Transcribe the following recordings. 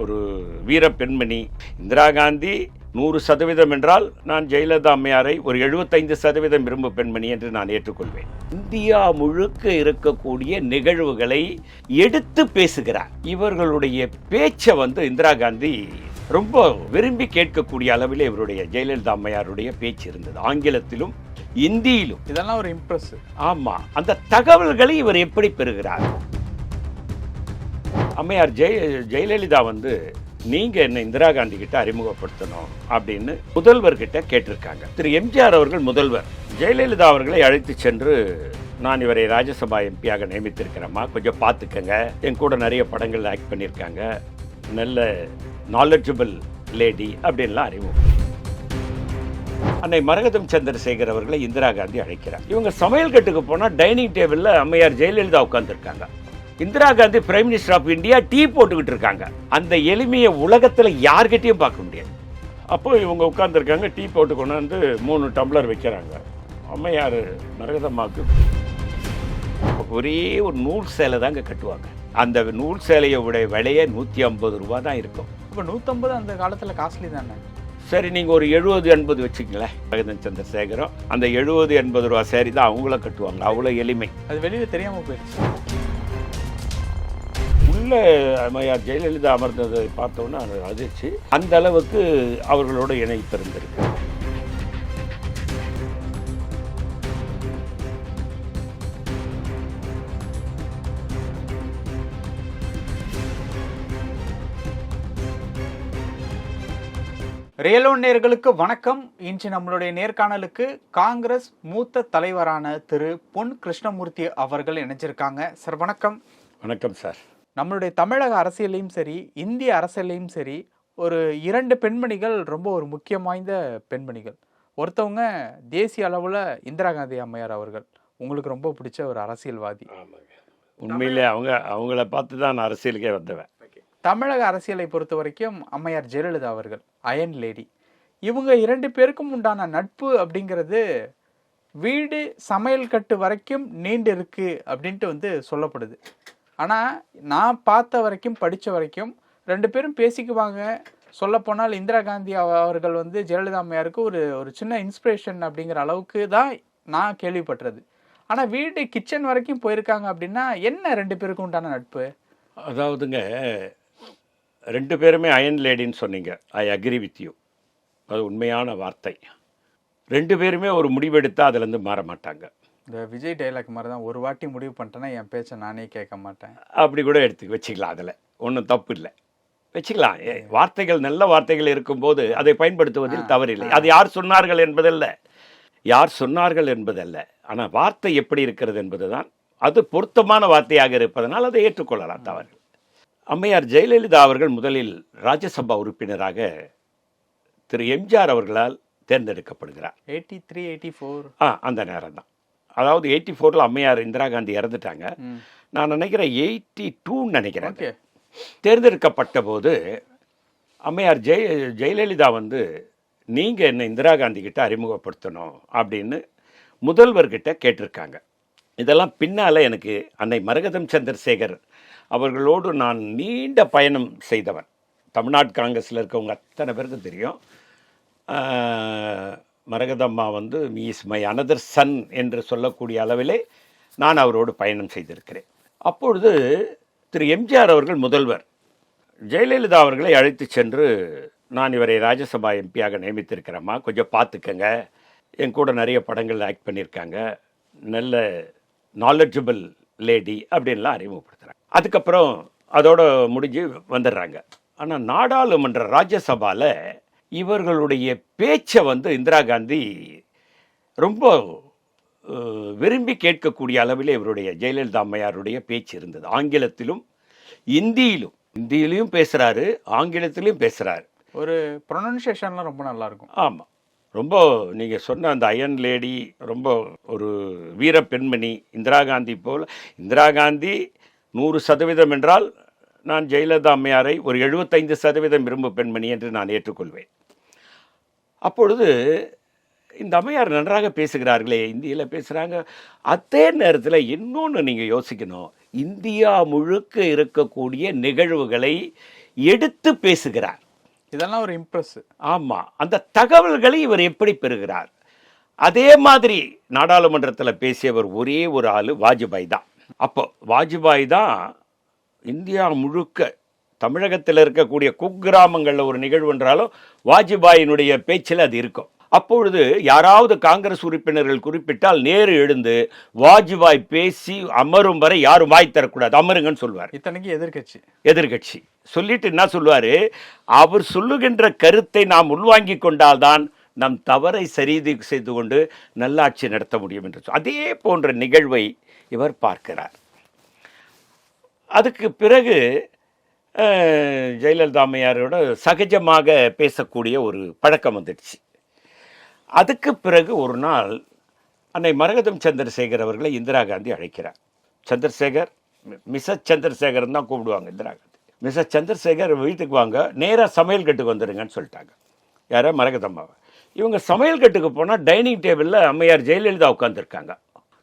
ஒரு வீர பெண்மணி. இந்திரா காந்தி 100% என்றால் நான் ஜெயலலிதா அம்மையாரை ஒரு 75% விரும்பு பெண்மணி என்று நான் ஏற்றுக்கொள்வேன். இந்தியா முழுக்க இருக்கக்கூடிய நிகழ்வுகளை எடுத்து பேசுகிறார். இவர்களுடைய பேச்சை இந்திரா காந்தி ரொம்ப விரும்பி கேட்கக்கூடிய அளவில் இவருடைய ஜெயலலிதா அம்மையாருடைய பேச்சு இருந்தது, ஆங்கிலத்திலும் இந்தியிலும். இதெல்லாம் ஒரு இம்ப்ரெஸ். ஆமா, அந்த தகவல்களை இவர் எப்படி பெறுகிறார்? அம்மையார் ஜெயலலிதா நீங்க என்ன இந்திரா காந்தி கிட்ட அறிமுகப்படுத்தணும் அப்படின்னு முதல்வர்கிட்ட கேட்டிருக்காங்க. திரு எம்ஜிஆர் அவர்கள் முதல்வர் ஜெயலலிதா அவர்களை அழைத்து சென்று, நான் இவரை ராஜ்யசபா எம்பியாக நியமித்திருக்கிறேம்மா, கொஞ்சம் பார்த்துக்கங்க, என் கூட நிறைய படங்கள் ஆக்ட் பண்ணியிருக்காங்க, நல்ல நாலெட்ஜபிள் லேடி அப்படின்லாம் அறிமுகம். அன்னை மரகதம் சந்திரசேகர் அவர்களை இந்திரா காந்தி அழைக்கிறார். இவங்க சமையல் கட்டுக்கு போனால் டைனிங் டேபிளில் அம்மையார் ஜெயலலிதா உட்கார்ந்துருக்காங்க. Indira Gandhi prime minister of India tea போட்டுக்கிட்டு இருக்காங்க. அந்த எளிமையை உலகத்தில் யார்கிட்டையும் பார்க்க முடியாது. அப்போ இவங்க உட்கார்ந்துருக்காங்க, டீ போட்டு கொண்டாந்து 3 டம்ளர் வைக்கிறாங்க. அம்மையார் மரகதம்மாவுக்கு ஒரே ஒரு நூல் சேலை தாங்க கட்டுவாங்க. அந்த நூல் சேலையோட விலையே 150 ரூபா தான் இருக்கும். இப்போ 150 அந்த காலத்தில் காஸ்ட்லி தானே. சரி, நீங்கள் ஒரு 70-80 வச்சுக்கங்களேன். மரகதம் சந்திரசேகரம் அந்த 70-80 ரூபா சேரி தான் அவங்கள கட்டுவாங்க. அவ்வளோ எளிமை. அது வெளியில் தெரியாமல் போயிடுச்சு. உள்ள அம்மையார் ஜெயலலிதா அமர்ந்ததை பார்த்தோன்னா அதிர்ச்சி. அந்த அளவுக்கு அவர்களோட இணைப்பு இருந்திருக்கு. ரியலோ நேயர்களுக்கு வணக்கம். இன்று நம்மளுடைய நேர்காணலுக்கு காங்கிரஸ் மூத்த தலைவரான திரு பொன் கிருஷ்ணமூர்த்தி அவர்கள் இணைஞ்சிருக்காங்க. சார் வணக்கம். வணக்கம் சார். நம்மளுடைய தமிழக அரசியலையும் சரி, இந்திய அரசியலையும் சரி, ஒரு 2 பெண்மணிகள் ரொம்ப ஒரு முக்கியம் வாய்ந்த பெண்மணிகள். ஒருத்தவங்க தேசிய அளவில் இந்திரா காந்தி அம்மையார் அவர்கள், உங்களுக்கு ரொம்ப பிடிச்ச ஒரு அரசியல்வாதி. உண்மையிலே அவங்கள பார்த்து தான் நான் அரசியலுக்கே வந்தவன். தமிழக அரசியலை பொறுத்த வரைக்கும் அம்மையார் ஜெயலலிதா அவர்கள் அயன் லேடி. இவங்க 2 பேருக்கும் உண்டான நட்பு அப்படிங்கிறது வீடு சமையல் கட்டு வரைக்கும் நீண்டு இருக்கு அப்படின்ட்டு சொல்லப்படுது. ஆனால் நான் பார்த்த வரைக்கும், படித்த வரைக்கும் 2 பேரும் பேசிக்குவாங்க. சொல்லப்போனால் இந்திரா காந்தி அவர்கள் ஜெயலலிதா அம்மையாருக்கு ஒரு சின்ன இன்ஸ்பிரேஷன் அப்படிங்கிற அளவுக்கு தான் நான் கேள்விப்பட்டது. ஆனால் வீடு கிச்சன் வரைக்கும் போயிருக்காங்க அப்படின்னா என்ன 2 பேருக்கும் உண்டான நட்பு? அதாவதுங்க, 2 பேருமே அயன் லேடின்னு சொன்னீங்க. I agree with you. அது உண்மையான வார்த்தை. 2 பேருமே ஒரு முடிவெடுத்தால் அதுலேருந்து மாற மாட்டாங்க. இந்த விஜய் டைலாக் மாதிரி தான், ஒரு வாட்டி முடிவு பண்ணிட்டேன்னா என் பேச்சை நானே கேட்க மாட்டேன். அப்படி கூட வச்சுக்கலாம். அதில் ஒன்றும் தப்பு இல்லை, வச்சுக்கலாம். வார்த்தைகள், நல்ல வார்த்தைகள் இருக்கும்போது அதை பயன்படுத்துவதில் தவறில்லை. அது யார் சொன்னார்கள் என்பதல்ல, ஆனால் வார்த்தை எப்படி இருக்கிறது என்பது தான். அது பொருத்தமான வார்த்தையாக இருப்பதனால் அதை ஏற்றுக்கொள்ளலாம், தவறு. அம்மையார் ஜெயலலிதா அவர்கள் முதலில் ராஜ்யசபா உறுப்பினராக திரு எம்ஜிஆர் அவர்களால் தேர்ந்தெடுக்கப்படுகிறார். 83, 84 அந்த நேரம் தான். அதாவது 84 அம்மையார் இந்திரா காந்தி இறந்துட்டாங்க. நான் நினைக்கிறேன் 82 நினைக்கிறேன். தேர்ந்தெடுக்கப்பட்ட போது அம்மையார் ஜெயலலிதா நீங்கள் என்ன இந்திரா காந்தி கிட்ட அறிமுகப்படுத்தணும் அப்படின்னு முதல்வர்கிட்ட கேட்டிருக்காங்க. இதெல்லாம் பின்னால் எனக்கு அன்னை மரகதம் சந்திரசேகர் அவர்களோடு நான் நீண்ட பயணம் செய்தவன். தமிழ்நாடு காங்கிரஸில் இருக்கவங்க அத்தனை பேருக்கும் தெரியும். Maragathamma is my another Sun என்று சொல்லக்கூடிய அளவிலே நான் அவரோடு பயணம் செய்திருக்கிறேன். அப்பொழுது திரு எம்ஜிஆர் அவர்கள் முதல்வர் ஜெயலலிதா அவர்களை அழைத்து சென்று, நான் இவரை ராஜ்யசபா எம்பியாக நியமித்திருக்கிறேம்மா, கொஞ்சம் பார்த்துக்கங்க, என் கூட நிறைய படங்கள் ஆக்ட் பண்ணியிருக்காங்க, நல்ல நாலெட்ஜபிள் லேடி அப்படின்லாம் அறிமுகப்படுத்துகிறாங்க. அதுக்கப்புறம் அதோட முடிஞ்சு வந்துடுறாங்க. ஆனால் நாடாளுமன்ற ராஜ்யசபாவில் இவர்களுடைய பேச்சை இந்திரா காந்தி ரொம்ப விரும்பி கேட்கக்கூடிய அளவில் இவருடைய ஜெயலலிதா அம்மையாருடைய பேச்சு இருந்தது, ஆங்கிலத்திலும் இந்தியிலையும் பேசுகிறாரு, ஆங்கிலத்திலையும் பேசுகிறாரு. ஒரு ப்ரொனன்சியேஷன்லாம் ரொம்ப நல்லாயிருக்கும். ஆமாம், ரொம்ப நீங்கள் சொன்ன அந்த அயன் லேடி, ரொம்ப ஒரு வீர பெண்மணி. இந்திரா காந்தி போல், இந்திரா காந்தி 100% என்றால் நான் ஜெயலலிதா அம்மையாரை ஒரு 75% விரும்பு பெண்மணி என்று நான் ஏற்றுக்கொள்வேன். அப்பொழுது இந்த அம்மையார் நன்றாக பேசுகிறார்களே, இந்தியில் பேசுகிறாங்க. அதே நேரத்தில் இன்னொன்று நீங்கள் யோசிக்கணும், இந்தியா முழுக்க இருக்கக்கூடிய நிகழ்வுகளை எடுத்து பேசுகிறார். இதெல்லாம் ஒரு இம்ப்ரெஸ். ஆமாம், அந்த தகவல்களை இவர் எப்படி பெறுகிறார்? அதே மாதிரி நாடாளுமன்றத்தில் பேசியவர் ஒரே ஒரு ஆள் வாஜ்பாய் தான். அப்போ வாஜ்பாய் தான் இந்தியா முழுக்க தமிழகத்தில் இருக்கக்கூடிய குக்கிராமங்களில் ஒரு நிகழ்வு என்றாலும் வாஜ்பாயினுடைய பேச்சில் அது இருக்கும். அப்பொழுது யாராவது காங்கிரஸ் உறுப்பினர்கள் குறிப்பிட்டால் நேரு எழுந்து வாஜ்பாய் பேசி அமரும் வரை யாரும் வாய் தரக்கூடாது, அமருங்கன்னு சொல்வார். இத்தனைக்கு எதிர்கட்சி சொல்லிட்டு என்ன சொல்வாரு, அவர் சொல்லுகின்ற கருத்தை நாம் உள்வாங்கி கொண்டால்தான் நம் தவறை சரி செய்து கொண்டு நல்லாட்சி நடத்த முடியும் என்று. அதே போன்ற நிகழ்வை இவர் பார்க்கிறார். அதுக்கு பிறகு ஜெயலலிதா அம்மையாரோட சகஜமாக பேசக்கூடிய ஒரு பழக்கம் வந்துடுச்சு. அதுக்கு பிறகு ஒரு நாள் அன்னை மரகதம் சந்திரசேகர் அவர்களை இந்திரா காந்தி அழைக்கிறார். சந்திரசேகர், மிஸ்ஸஸ் சந்திரசேகர் தான் கூப்பிடுவாங்க இந்திரா காந்தி. மிஸ்ஸஸ் சந்திரசேகர் வீட்டுக்கு வாங்க, நேராக சமையல் கட்டுக்கு வந்துடுங்கன்னு சொல்லிட்டாங்க. யாரோ மரகதம்மாவை. இவங்க சமையல் கட்டுக்கு போனால் டைனிங் டேபிளில் அம்மையார் ஜெயலலிதா உட்காந்துருக்காங்க.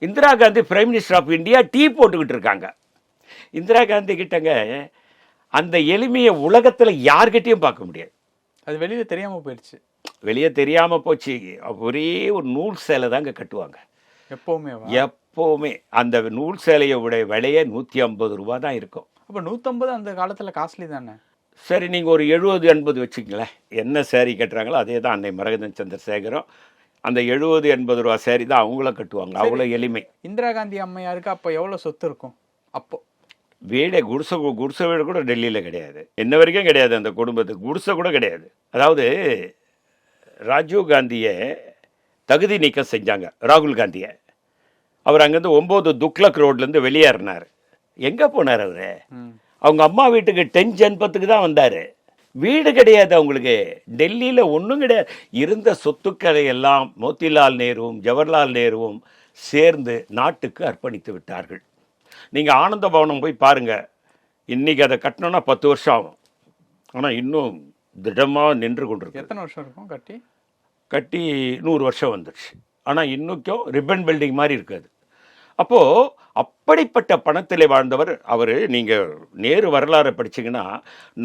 Indira Gandhi prime minister of India tea போட்டுக்கிட்டு இருக்காங்க. இந்திரா காந்தி கிட்டங்க அந்த எளிமையை உலகத்தில் யார்கிட்டையும் பார்க்க முடியாது. அது வெளியே தெரியாமல் போயிடுச்சு. வெளியே தெரியாமல் போச்சு. ஒரே ஒரு நூல் சேலை தாங்க கட்டுவாங்க எப்போவுமே. அந்த நூல் சேலையோட விலையே 150 ரூபா தான் இருக்கும். அப்போ 150 அந்த காலத்தில் காஸ்ட்லி தானே. சரி, நீங்கள் ஒரு 70-80 வச்சுக்கங்களேன். என்ன சேரீ கட்டுறாங்களோ அதே தான் அன்னை மரகதம் சந்திரசேகரும் அந்த 70-80 ரூபா சேரீ தான் அவங்களும் கட்டுவாங்க. அவ்வளோ எளிமை. இந்திரா காந்தி அம்மையாருக்கு அப்போ எவ்வளோ சொத்து இருக்கும்? அப்போ வீடே குடிசை வீடு கூட டெல்லியில் கிடையாது, இன்ன வரைக்கும் கிடையாது. அந்த குடும்பத்துக்கு குடிசை கூட கிடையாது. அதாவது ராஜீவ் காந்தியை தகுதி நீக்கம் செஞ்சாங்க. ராகுல் காந்தியை அவர் அங்கேருந்து 9 துக்ளக் ரோட்லேருந்து வெளியேறினார். எங்கே போனார் அவர்? அவங்க அம்மா வீட்டுக்கு 10 ஜன்பத்துக்கு தான் வந்தார். வீடு கிடையாது அவங்களுக்கு. டெல்லியில் ஒன்றும் கிடையாது. இருந்த சொத்துக்களை எல்லாம் மோத்திலால் நேருவும் ஜவஹர்லால் நேருவும் சேர்ந்து நாட்டுக்கு அர்ப்பணித்து விட்டார்கள். நீங்கள் ஆனந்த பவனம் போய் பாருங்கள். இன்றைக்கி அதை கட்டணும்னா 10 வருஷம் ஆகும். ஆனால் இன்னும் திடமாக நின்று கொண்டிருக்கு. எத்தனை வருஷம் இருக்கும் கட்டி 100 வருஷம் வந்துடுச்சு. ஆனால் இன்னும் ரிப்பன் பில்டிங் மாதிரி இருக்காது. அப்போது அப்படிப்பட்ட பணத்தில் வாழ்ந்தவர் அவர். நீங்கள் நேரு வரலாறு படிச்சிங்கன்னா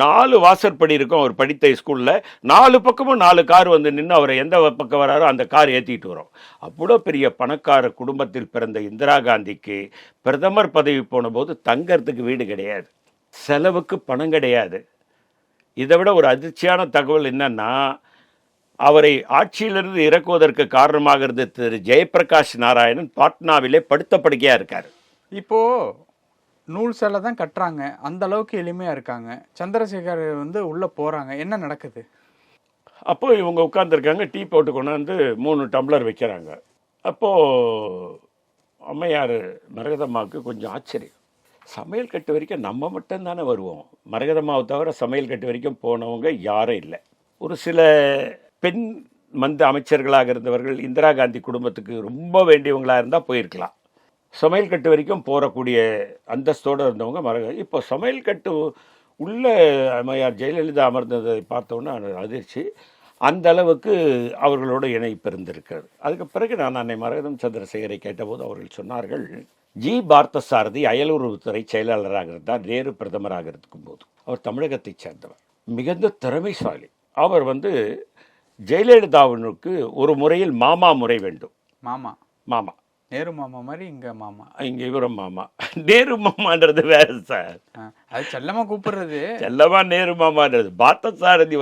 4 வாசற்படி இருக்கும். அவர் படித்த ஸ்கூலில் 4 பக்கமும் 4 கார் வந்து நின்று அவரை எந்த பக்கம் வராரோ அந்த கார் ஏற்றிட்டு வரும். அவ்வளோ பெரிய பணக்கார குடும்பத்தில் பிறந்த இந்திரா காந்திக்கு பிரதமர் பதவி போன போது தங்கறதுக்கு வீடு கிடையாது, செலவுக்கு பணம் கிடையாது. இதை விட ஒரு அதிர்ச்சியான தகவல் என்னன்னா, அவரை ஆட்சியிலிருந்து இறக்குவதற்கு காரணமாக இருந்த திரு ஜெயபிரகாஷ் நாராயணன் பாட்னாவிலே படுத்த படுக்கையாக இருக்கார். இப்போது நூல் சேலை தான் கட்டுறாங்க, அந்த அளவுக்கு எளிமையாக இருக்காங்க. சந்திரசேகர் வந்து உள்ளே போகிறாங்க, என்ன நடக்குது? அப்போது இவங்க உட்காந்துருக்காங்க, டீ போட்டு கொண்டாந்து 3 டம்ளர் வைக்கிறாங்க. அப்போது அம்மையார் மரகதம்மாவுக்கு கொஞ்சம் ஆச்சரியம். சமையல் கட்டு வரைக்கும் நம்ம மட்டும்தானே வருவோம், மரகதம்மாவை தவிர சமையல் கட்டு வரைக்கும் போனவங்க யாரும் இல்லை. ஒரு சில பெண் அமைச்சர்களாக இருந்தவர்கள் இந்திரா காந்தி குடும்பத்துக்கு ரொம்ப வேண்டியவங்களாக இருந்தால் போயிருக்கலாம். சமையல் கட்டு வரைக்கும் போகக்கூடிய அந்தஸ்தோடு இருந்தவங்க இப்போ சமையல் கட்டு உள்ள அம்மையார் ஜெயலலிதா அமர்ந்ததை பார்த்தோன்னா அதிர்ச்சி. அந்த அளவுக்கு அவர்களோட இணைப்பு இருந்திருக்கிறது. அதுக்கு பிறகு நான் அன்னை மரகதம் சந்திரசேகரை கேட்டபோது அவர்கள் சொன்னார்கள், ஜி பார்த்தசாரதி அயலுறவுத்துறை செயலாளராக இருந்தார் நேரு பிரதமராக இருக்கும்போது. அவர் தமிழகத்தை சேர்ந்தவர், மிகுந்த திறமைசாலி. அவர் ஜெயலலிதாவினுக்கு ஒரு முறையில் மாமா முறை வேண்டும். மாமா நேரு மாமா மாதிரி இங்கே இவரும் மாமா. நேரு மாமான்றது வேற சார், அது செல்லமா கூப்பிடுறது. செல்லமா நேரு மாமான்றது. பார்த்தசாரதி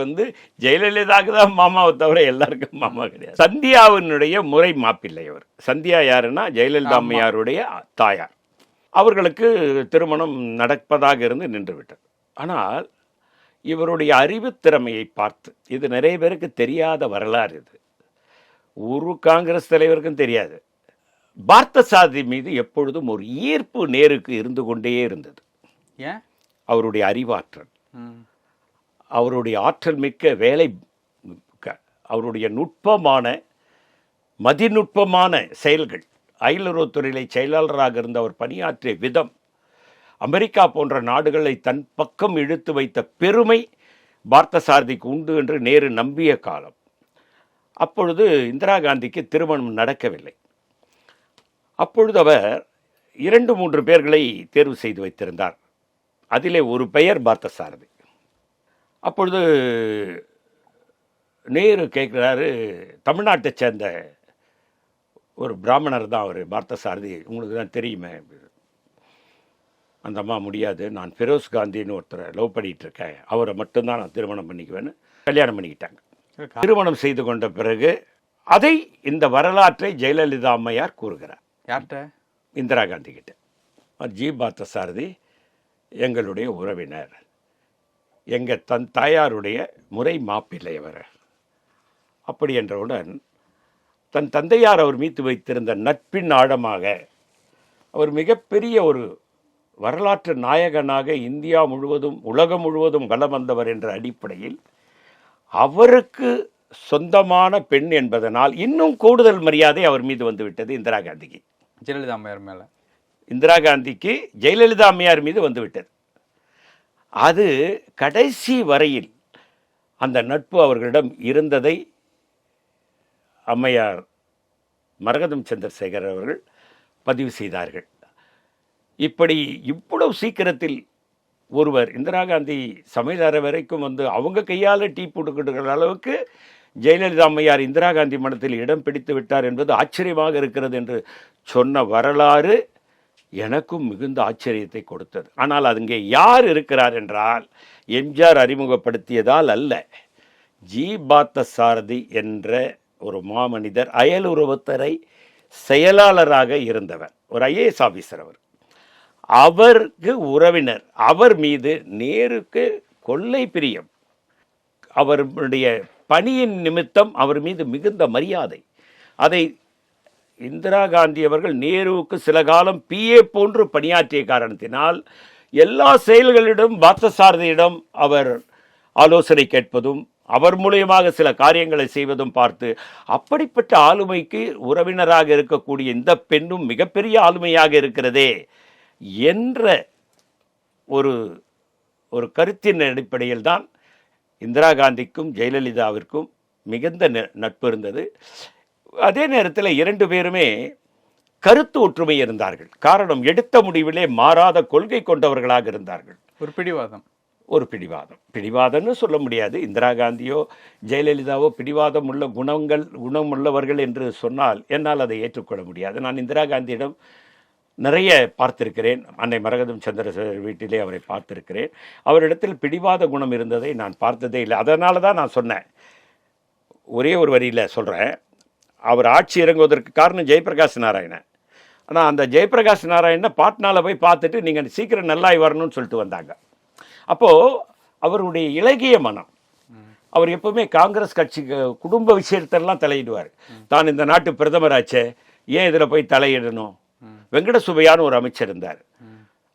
ஜெயலலிதாவுக்கு தான் மாமாவை தவிர எல்லாருக்கும் மாமா கிடையாது. சந்தியாவினுடைய முறை மாப்பிள்ளை அவர். சந்தியா யாருன்னா ஜெயலலிதா அம்மையாருடைய தாயார். அவர்களுக்கு திருமணம் நடப்பதாக இருந்து நின்று விட்டது. ஆனால் இவருடைய அறிவுத்திறமையை பார்த்து, இது நிறைய பேருக்கு தெரியாத வரலாறு, இது ஒரு காங்கிரஸ் தலைவருக்கும் தெரியாது, பார்த்தசாரதி மீது எப்பொழுதும் ஒரு ஈர்ப்பு நேருக்கு இருந்து கொண்டே இருந்தது. ஏன்? அவருடைய அறிவாற்றல், அவருடைய ஆற்றல் மிக்க வேலை, அவருடைய நுட்பமான மதிநுட்பமான செயல்கள். அயலுறவுத்துறையிலே செயலாளராக இருந்த அவர் பணியாற்றிய விதம், அமெரிக்கா போன்ற நாடுகளை தன் பக்கம் இழுத்து வைத்த பெருமை பார்த்தசாரதிக்கு உண்டு என்று நேரு நம்பிய காலம். அப்பொழுது இந்திரா காந்திக்கு திருமணம் நடக்கவில்லை. அப்பொழுது அவர் 2-3 பேர்களை தேர்வு செய்து வைத்திருந்தார். அதிலே ஒரு பெயர் பார்த்தசாரதி. அப்பொழுது நேரு கேட்குறாரு, தமிழ்நாட்டைச் சேர்ந்த ஒரு பிராமணர் தான் அவர் பார்த்தசாரதி, உங்களுக்கு தான் தெரியுமே. அந்த அம்மா முடியாது, நான் ஃபெரோஸ் காந்தின்னு ஒருத்தரை லவ் பண்ணிகிட்டு இருக்கேன், அவரை மட்டும்தான் நான் திருமணம் பண்ணிக்குவேன்னு கல்யாணம் பண்ணிக்கிட்டாங்க. திருமணம் செய்து கொண்ட பிறகு அதை இந்த வரலாற்றை ஜெயலலிதா அம்மையார் கூறுகிறார். யார்கிட்ட? இந்திரா காந்தி கிட்ட. ஜி பார்த்தசாரதி எங்களுடைய உறவினர், எங்கள் தாயாருடைய முறை மாப்பிள்ளை அவர். அப்படி என்றவுடன் தன் தந்தையார் அவர் மீது வைத்திருந்த நட்பின் ஆழமாக அவர் மிகப்பெரிய ஒரு வரலாற்று நாயகனாக இந்தியா முழுவதும் உலகம் முழுவதும் வலம் வந்தவர் என்ற அடிப்படையில் அவருக்கு சொந்தமான பெண் என்பதனால் இன்னும் கூடுதல் மரியாதை அவர் மீது வந்துவிட்டது இந்திரா காந்திக்கு. ஜெயலலிதா அம்மையார் மேலே இந்திரா காந்திக்கு ஜெயலலிதா அம்மையார் மீது வந்துவிட்டது. அது கடைசி வரையில் அந்த நட்பு அவர்களிடம் இருந்ததை அம்மையார் மரகதம் சந்திரசேகர் அவர்கள் பதிவு செய்தார்கள். இப்படி இவ்வளவு சீக்கிரத்தில் ஒருவர் இந்திரா காந்தி சமையலறை வரைக்கும் வந்து அவங்க கையால் டீ போட்டுக்கிட்டு அளவுக்கு ஜெயலலிதா அம்மையார் இந்திரா காந்தி மனத்தில் இடம் பிடித்து விட்டார் என்பது ஆச்சரியமாக இருக்கிறது என்று சொன்ன வரலாறு எனக்கும் மிகுந்த ஆச்சரியத்தை கொடுத்தது. ஆனால் அதுங்கே யார் இருக்கிறார் என்றால் எம்ஜிஆர் அறிமுகப்படுத்தியதால் அல்ல, ஜி பார்த்தசாரதி என்ற ஒரு மாமனிதர், அயலுறவுத்துறை செயலாளராக இருந்தவர், ஒரு ஐஏஎஸ் ஆஃபீஸர். அவருக்கு உறவினர். அவர் மீது நேருக்கு கொள்ளை பிரியம், அவருடைய பணியின் நிமித்தம் அவர் மீது மிகுந்த மரியாதை. அதை இந்திரா காந்தி அவர்கள் நேருவுக்கு சில காலம் பிஏ போன்று பணியாற்றிய காரணத்தினால் எல்லா செயல்களிடம் பார்த்தசாரதியிடம் அவர் ஆலோசனை கேட்பதும் அவர் மூலியமாக சில காரியங்களை செய்வதும் பார்த்து, அப்படிப்பட்ட ஆளுமைக்கு உறவினராக இருக்கக்கூடிய இந்த பெண்ணும் மிகப்பெரிய ஆளுமையாக இருக்கிறதே என்ற ஒரு கருத்தின் அடிப்படையில் தான் இந்திரா காந்திக்கும் ஜெயலலிதாவிற்கும் மிகுந்த நட்பு இருந்தது. அதே நேரத்தில் 2 பேருமே கருத்து ஒற்றுமை இருந்தார்கள். காரணம், எடுத்த முடிவிலே மாறாத கொள்கை கொண்டவர்களாக இருந்தார்கள். ஒரு பிடிவாதம்னு சொல்ல முடியாது. இந்திரா காந்தியோ ஜெயலலிதாவோ பிடிவாதம் உள்ள குணமுள்ளவர்கள் என்று சொன்னால் என்னால் அதை ஏற்றுக்கொள்ள முடியாது. நான் இந்திரா காந்தியிடம் நிறைய பார்த்திருக்கிறேன். அன்னை மரகதம் சந்திரசேகர் வீட்டிலே அவரை பார்த்திருக்கிறேன். அவரிடத்தில் பிடிவாத குணம் இருந்ததை நான் பார்த்ததே இல்லை. அதனால தான் நான் சொன்னேன், ஒரே ஒரு வரியில் சொல்கிறேன், அவர் ஆட்சி இறங்குவதற்கு காரணம் ஜெயபிரகாஷ் நாராயணன். ஆனால் அந்த ஜெயபிரகாஷ் நாராயணனை பாட்னாவில் போய் பார்த்துட்டு நீங்கள் சீக்கிரம் நல்லாய் வரணும்னு சொல்லிட்டு வந்தாங்க. அப்போது அவருடைய இலகிய மனம், அவர் எப்பவுமே காங்கிரஸ் கட்சிக்கு குடும்ப விஷயத்தெல்லாம் தலையிடுவார். தான் இந்த நாட்டு பிரதமராச்சே, ஏன் இதில் போய் தலையிடணும்? வெங்கட சுப்பையான்னு ஒரு அமைச்சர் இருந்தார்.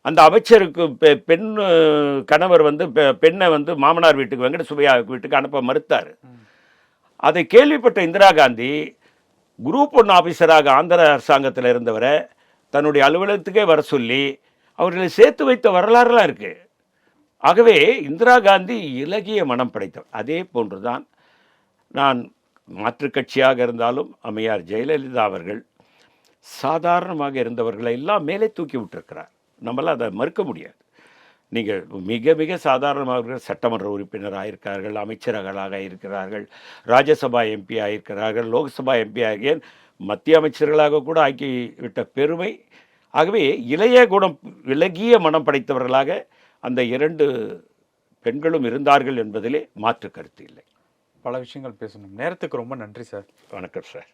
அந்த அமைச்சருக்கு பெண் கணவர் வந்து பெண்ணை வந்து மாமனார் வீட்டுக்கு, வெங்கட சுப்பையா வீட்டுக்கு அனுப்ப மறுத்தார். அதை கேள்விப்பட்ட இந்திரா காந்தி குரூப் 1 ஆஃபீஸராக ஆந்திர அரசாங்கத்தில் இருந்தவரை தன்னுடைய அலுவலகத்துக்கே வர சொல்லி அவர்களை சேர்த்து வைத்த வரலாறுலாம் இருக்கு. ஆகவே இந்திரா காந்தி இலகிய மனம் படைத்தவர். அதே போன்றுதான் நான் மாற்றுக் கட்சியாக இருந்தாலும் அம்மையார் ஜெயலலிதா அவர்கள் சாதாரணமாக இருந்தவர்களை எல்லாம் மேலே தூக்கி விட்டிருக்கிறார். நம்மளால் அதை மறுக்க முடியாது. நீங்கள் மிக மிக சாதாரணமாக சட்டமன்ற உறுப்பினராக இருக்கிறார்கள், அமைச்சர்களாக இருக்கிறார்கள், ராஜ்யசபா எம்பி ஆகியிருக்கிறார்கள், லோக்சபா எம்பி ஆகிய மத்திய அமைச்சர்களாக கூட ஆக்கிவிட்ட பெருமை. ஆகவே இலகிய மனம் படைத்தவர்களாக அந்த 2 பெண்களும் இருந்தார்கள் என்பதிலே மாற்று கருத்து இல்லை. பல விஷயங்கள் பேசணும். நேரத்துக்கு ரொம்ப நன்றி சார். வணக்கம் சார்.